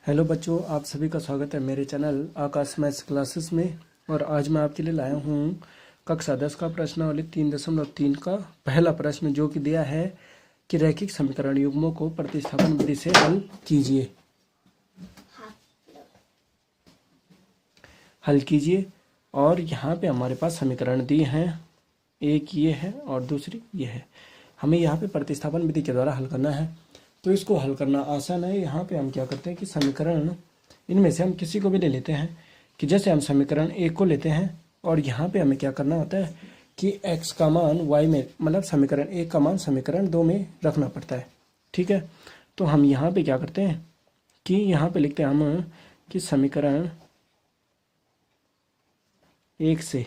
Hello बच्चों, आप सभी का स्वागत है मेरे चैनल आकाश मैथ्स क्लासेस में। और आज मैं आपके लिए लाया हूँ कक्षा 10 का प्रश्नावली 3.3 का पहला प्रश्न, जो कि दिया है कि रैखिक समीकरण युग्मों को प्रतिस्थापन विधि से हल कीजिए। और यहाँ पे हमारे पास समीकरण दिए हैं, एक ये है और दूसरी ये है। हमें यहाँ पे प्रतिस्थापन विधि के द्वारा हल करना है, तो इसको हल करना आसान है। यहाँ पे हम क्या करते हैं कि समीकरण इनमें से हम किसी को भी ले लेते हैं, कि जैसे हम समीकरण एक को लेते हैं और यहाँ पे हमें क्या करना होता है कि x का मान y में, मतलब समीकरण एक का मान समीकरण दो में रखना पड़ता है। ठीक है, तो हम यहाँ पे क्या करते हैं कि यहाँ पे लिखते हैं हम कि समीकरण एक से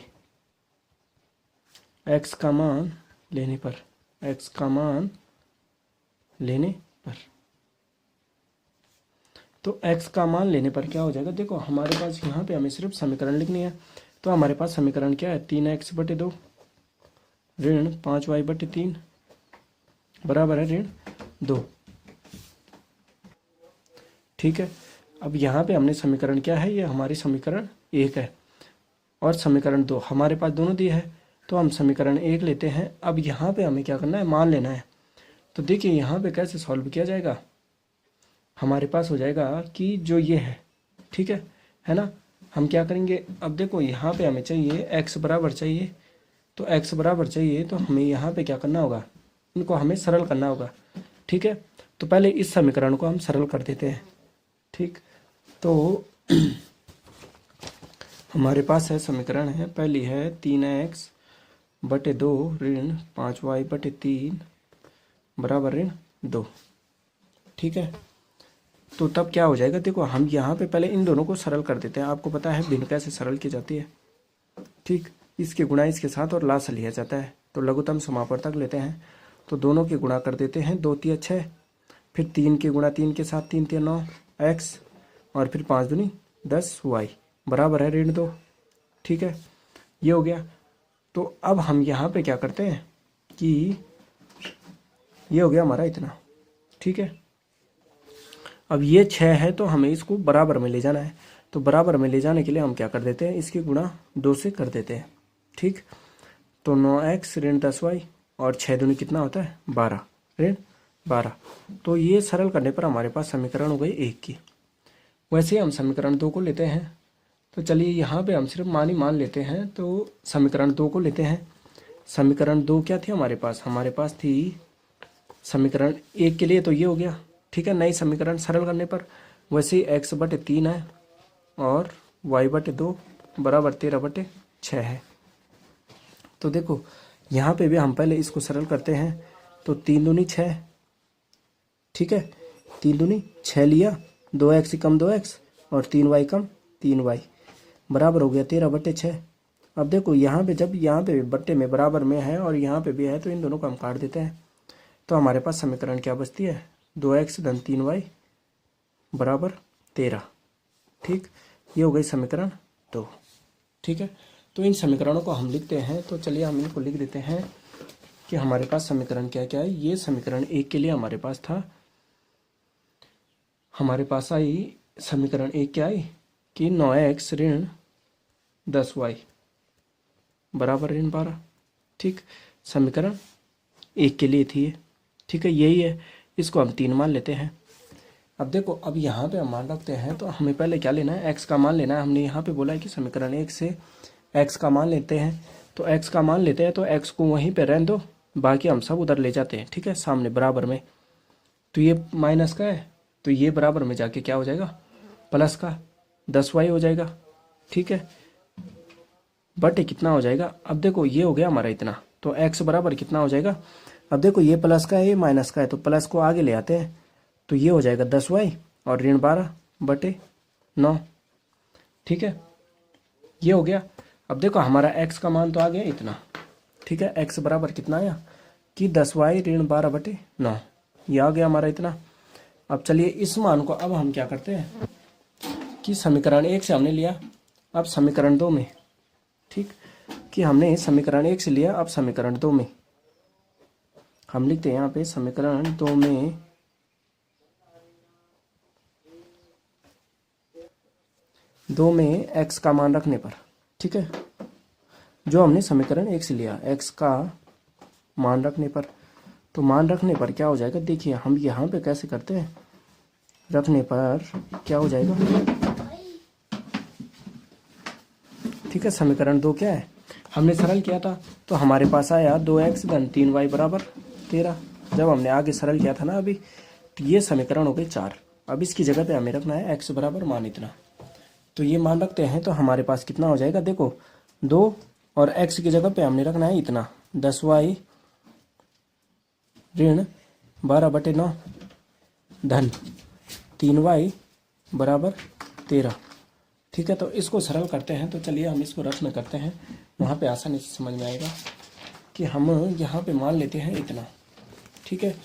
x का मान लेने पर, x का मान लेने पर, तो x का मान लेने पर क्या हो जाएगा। देखो हमारे पास यहाँ पे हमें सिर्फ समीकरण लिखनी है, तो हमारे पास समीकरण क्या है, 3x/2 ऋण 5y/3 बराबर है ऋण 2। ठीक है, अब यहाँ पे हमने समीकरण क्या है, ये हमारी समीकरण एक है और समीकरण दो हमारे पास दोनों दिए है, तो हम समीकरण एक लेते हैं। अब यहाँ पे हमें क्या करना है, मान लेना है। तो देखिए यहाँ पे कैसे सॉल्व किया जाएगा, हमारे पास हो जाएगा कि जो ये है, ठीक है ना। हम क्या करेंगे, अब देखो यहाँ पे हमें चाहिए x बराबर चाहिए, तो x बराबर चाहिए तो हमें यहाँ पे क्या करना होगा, इनको हमें सरल करना होगा। ठीक है, तो पहले इस समीकरण को हम सरल कर देते हैं। ठीक, तो हमारे पास है समीकरण है, पहली है 3x/2 ऋण 5y/3 बराबर ऋण 2। ठीक है, तो तब क्या हो जाएगा, देखो हम यहाँ पे पहले इन दोनों को सरल कर देते हैं। आपको पता है भिन्न कैसे सरल की जाती है। ठीक, इसके गुणा इसके साथ और लासा लिया जाता है, तो लघुत्तम समापवर्तक लेते हैं, तो दोनों के गुणा कर देते हैं, 2 × 6, फिर 3 के गुणा 3 के साथ, 3 × 9 x, और फिर 5 दूनी 10 y बराबर है ऋण 2। ठीक है, ये हो गया। तो अब हम यहाँ पे क्या करते हैं कि ये हो गया हमारा इतना। ठीक है, अब ये 6 है तो हमें इसको बराबर में ले जाना है, तो बराबर में ले जाने के लिए हम क्या कर देते हैं, इसकी गुणा 2 से कर देते हैं। ठीक, तो 9x ऋण 10y और 6 दूनी कितना होता है, 12 ऋण 12। तो ये सरल करने पर हमारे पास समीकरण हो गई एक की। वैसे ही हम समीकरण दो को लेते हैं, तो चलिए यहाँ पे हम सिर्फ मान ही मान लेते हैं, तो समीकरण दो को लेते हैं। समीकरण दो क्या थी हमारे पास थी समीकरण एक के लिए, तो ये हो गया। ठीक है, नई समीकरण सरल करने पर वैसे ही x/3 है और y/2 बराबर 13/6 है। तो देखो यहाँ पे भी हम पहले इसको सरल करते हैं, तो 3 दूनी 6। ठीक है, 3 दूनी 6 लिया, 2x कम 2x और 3y कम 3y बराबर हो गया 13/6। अब देखो यहाँ पे जब यहाँ पे बट्टे में बराबर में है और यहाँ पे भी है, तो इन दोनों को हम काट देते हैं, तो हमारे पास समीकरण क्या बचती है, 2x धन 3y बराबर 13। ठीक, ये हो गई समीकरण दो। ठीक है, तो इन समीकरणों को हम लिखते हैं, तो चलिए हम इनको लिख देते हैं कि हमारे पास समीकरण क्या क्या है। ये समीकरण एक के लिए हमारे पास था, हमारे पास आई समीकरण एक क्या आई कि 9x ऋण 10y बराबर ऋण 12। ठीक, समीकरण एक के लिए थी ये। ठीक है, यही है, इसको हम 3 मान लेते हैं। अब देखो, अब यहाँ पे हम मान रखते हैं, तो हमें पहले क्या लेना है, x का मान लेना है। हमने यहाँ पे बोला है कि समीकरण एक से x का मान लेते हैं, तो x का मान लेते हैं, तो x को वहीं पे रहने दो, बाकी हम सब उधर ले जाते हैं। ठीक है, सामने बराबर में, तो ये माइनस का है, तो ये बराबर में जाके क्या हो जाएगा, प्लस का 10y हो जाएगा। ठीक है, बटे कितना हो जाएगा, अब देखो ये हो गया हमारा इतना, तो x बराबर कितना हो जाएगा। अब देखो ये प्लस का है, ये माइनस का है, तो प्लस को आगे ले आते हैं, तो ये हो जाएगा 10y और ऋण 12/9। ठीक है, ये हो गया। अब देखो हमारा x का मान तो आ गया इतना। ठीक है, x बराबर कितना आया कि 10y ऋण 12/9, ये आ गया हमारा इतना। अब चलिए इस मान को अब हम क्या करते हैं कि समीकरण एक से हमने लिया, अब समीकरण दो में, ठीक, कि हमने समीकरण एक से लिया, अब समीकरण दो में हम लिखते हैं, यहाँ पे समीकरण दो में 2 में x का मान रखने पर, ठीक है, जो हमने समीकरण 1 से लिया, x का मान रखने पर, तो मान रखने पर क्या हो जाएगा, देखिए हम यहाँ पे कैसे करते हैं, रखने पर क्या हो जाएगा, ठीक है। समीकरण 2 क्या है, हमने सरल किया था तो हमारे पास आया 2x धन 3y बराबर 13। जब हमने आगे सरल किया था ना अभी, तो ये समीकरण हो गई 4। अब इसकी जगह पे हमें रखना है x बराबर मान इतना, तो ये मान रखते हैं तो हमारे पास कितना हो जाएगा, देखो 2 और x की जगह पे हमने रखना है इतना 10y ऋण 12/9 धन 3y बराबर 13, ठीक है। तो इसको सरल करते हैं, तो चलिए हम इसको रफ में करते हैं, वहाँ पे आसानी से समझ में आएगा कि हम यहाँ पे मान लेते हैं इतना, ठीक है।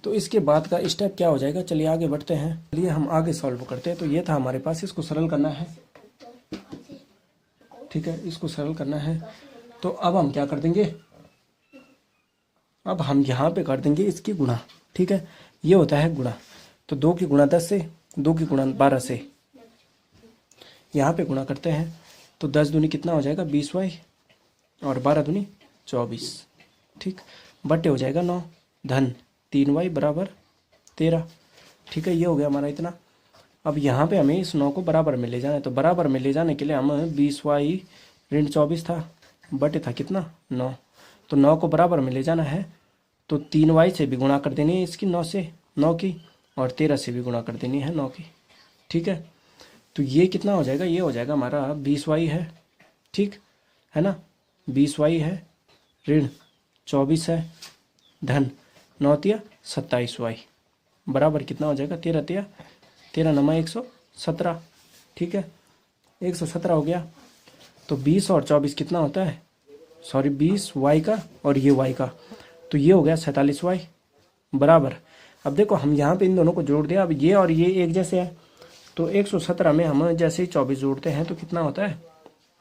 तो इसके बाद का स्टेप क्या हो जाएगा, चलिए आगे बढ़ते हैं, चलिए हम आगे सॉल्व करते हैं। तो ये था हमारे पास, इसको सरल करना है, ठीक है, इसको सरल करना है। तो अब हम क्या कर देंगे, अब हम यहाँ पे कर देंगे इसकी गुणा, ठीक है, ये होता है गुणा। तो 2 की गुणा 10 से, 2 की गुणा 12 से यहाँ पे गुणा करते हैं, तो 10 दूनी कितना हो जाएगा 20y और 12 दूनी 24, ठीक, बटे हो जाएगा 9 धन 3y बराबर 13, ठीक है। ये हो गया हमारा इतना। अब यहाँ पे हमें इस 9 को बराबर में ले जाना है, तो बराबर में ले जाने के लिए हम 20y ऋण 24 था, बटे था कितना 9, तो 9 को बराबर में ले जाना है, तो 3y से भी गुणा कर देनी है इसकी 9 से, 9 की, और 13 से भी गुणा कर देनी है 9 की, ठीक है। तो ये कितना हो जाएगा, ये हो जाएगा हमारा 20y है, ठीक है ना, 20y है ऋण 24 है धन 9 तिया 27y बराबर कितना हो जाएगा 13 तिया 13 नमा 117, ठीक है, 117 हो गया। तो 20 और 24 कितना होता है, सॉरी 20y का और ये y का, तो ये हो गया 47y बराबर। अब देखो हम यहाँ पे इन दोनों को जोड़ दिया, अब ये और ये एक जैसे है, तो 117 में हम जैसे ही 24 जोड़ते हैं तो कितना होता है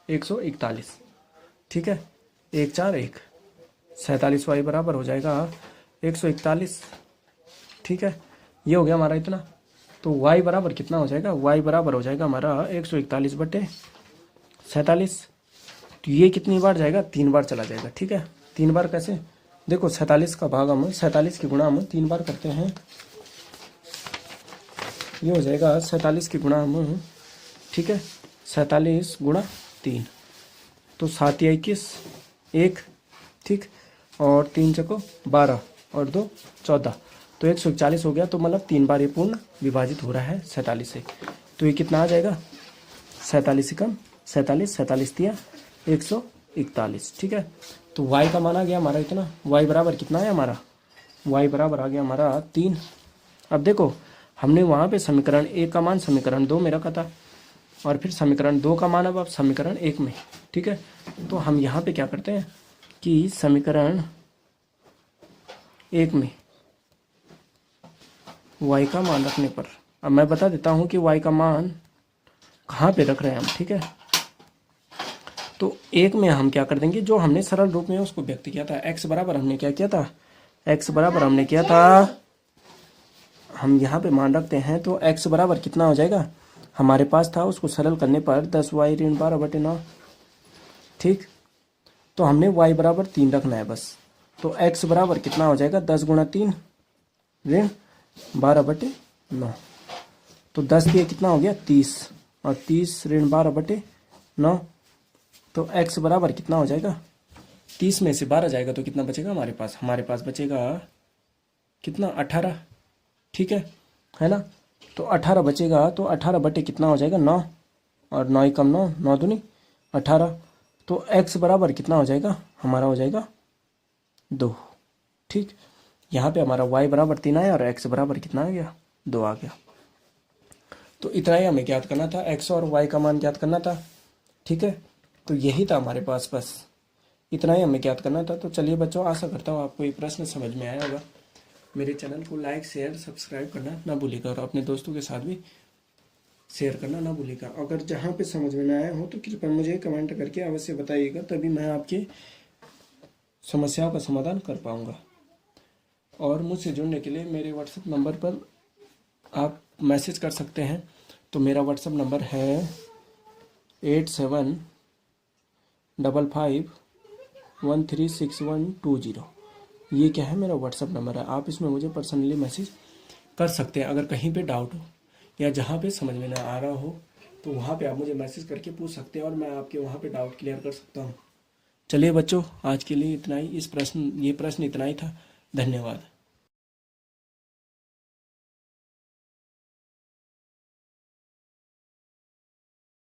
141, ठीक है, 1 4 1 47y बराबर हो जाएगा 141, ठीक है। ये हो गया हमारा इतना। तो y बराबर कितना हो जाएगा, y बराबर हो जाएगा हमारा 141/47। तो ये कितनी बार जाएगा, 3 बार चला जाएगा, ठीक है। 3 बार कैसे, देखो 47 का भाग हम 47 की गुणा हम 3 बार करते हैं, ये हो जाएगा 47 की गुणा हम, ठीक है, 47 गुणा 3, तो 7 या 21 1, ठीक, और 3 चको 12 और 2 14, तो 141 हो गया। तो मतलब 3 बार ये पूर्ण विभाजित हो रहा है 47 से, तो ये कितना आ जाएगा 47 से कम 47, 47 दिया 141, ठीक है। तो y का मान आ गया हमारा इतना, y बराबर कितना है हमारा, y बराबर आ गया हमारा 3। अब देखो हमने वहाँ पे समीकरण 1 का मान समीकरण 2 में रखा था, और फिर समीकरण 2 का मान अब समीकरण 1 में, ठीक है। तो हम यहाँ पे क्या करते हैं कि समीकरण 1 में y का मान रखने पर, अब मैं बता देता हूँ कि y का मान कहाँ पे रख रहे हैं हम, ठीक है। तो 1 में हम क्या कर देंगे, जो हमने सरल रूप में उसको व्यक्त किया था, x बराबर हमने क्या किया था, x बराबर हमने किया था, हम यहाँ पे मान रखते हैं, तो x बराबर कितना हो जाएगा, हमारे पास था उसको सरल करने पर 10y ऋण 12/9, ठीक। तो हमने y बराबर 3 रखना है बस, तो x बराबर कितना हो जाएगा 10 गुणा 3 ऋण 12/9, तो 10 के कितना हो गया 30, और 30 ऋण 12/9, तो x बराबर कितना हो जाएगा, 30 में से 12 जाएगा तो कितना बचेगा हमारे पास बचेगा कितना 18, ठीक है ना। तो 18 बचेगा, तो 18 बटे कितना हो जाएगा 9, और 9 कम 9 9 दूनी 18, तो x बराबर कितना हो जाएगा हमारा, हो जाएगा 2, ठीक। यहाँ पे हमारा y बराबर 3 आया और x बराबर कितना आ गया 2 आ गया। तो इतना ही हमें ज्ञात करना था, x और y का मान ज्ञात करना था, ठीक है। तो यही था हमारे पास, बस इतना ही हमें ज्ञात करना था। तो चलिए बच्चों, आशा करता हूँ आपको ये प्रश्न समझ में आया होगा। मेरे चैनल को लाइक शेयर सब्सक्राइब करना ना भूलिएगा, और अपने दोस्तों के साथ भी शेयर करना ना भूलिएगा। अगर जहाँ पे समझ में ना आया हो तो कृपया मुझे कमेंट करके अवश्य बताइएगा, तभी मैं आपकी समस्याओं का समाधान कर पाऊँगा। और मुझसे जुड़ने के लिए मेरे व्हाट्सएप नंबर पर आप मैसेज कर सकते हैं। तो मेरा व्हाट्सएप नंबर है 8755136120। ये क्या है, मेरा व्हाट्सअप नंबर है। आप इसमें मुझे पर्सनली मैसेज कर सकते हैं अगर कहीं पे डाउट हो या जहाँ पे समझ में ना आ रहा हो, तो वहाँ पे आप मुझे मैसेज करके पूछ सकते हैं और मैं आपके वहाँ पे डाउट क्लियर कर सकता हूँ। चलिए बच्चों, आज के लिए इतना ही। ये प्रश्न इतना ही था। धन्यवाद।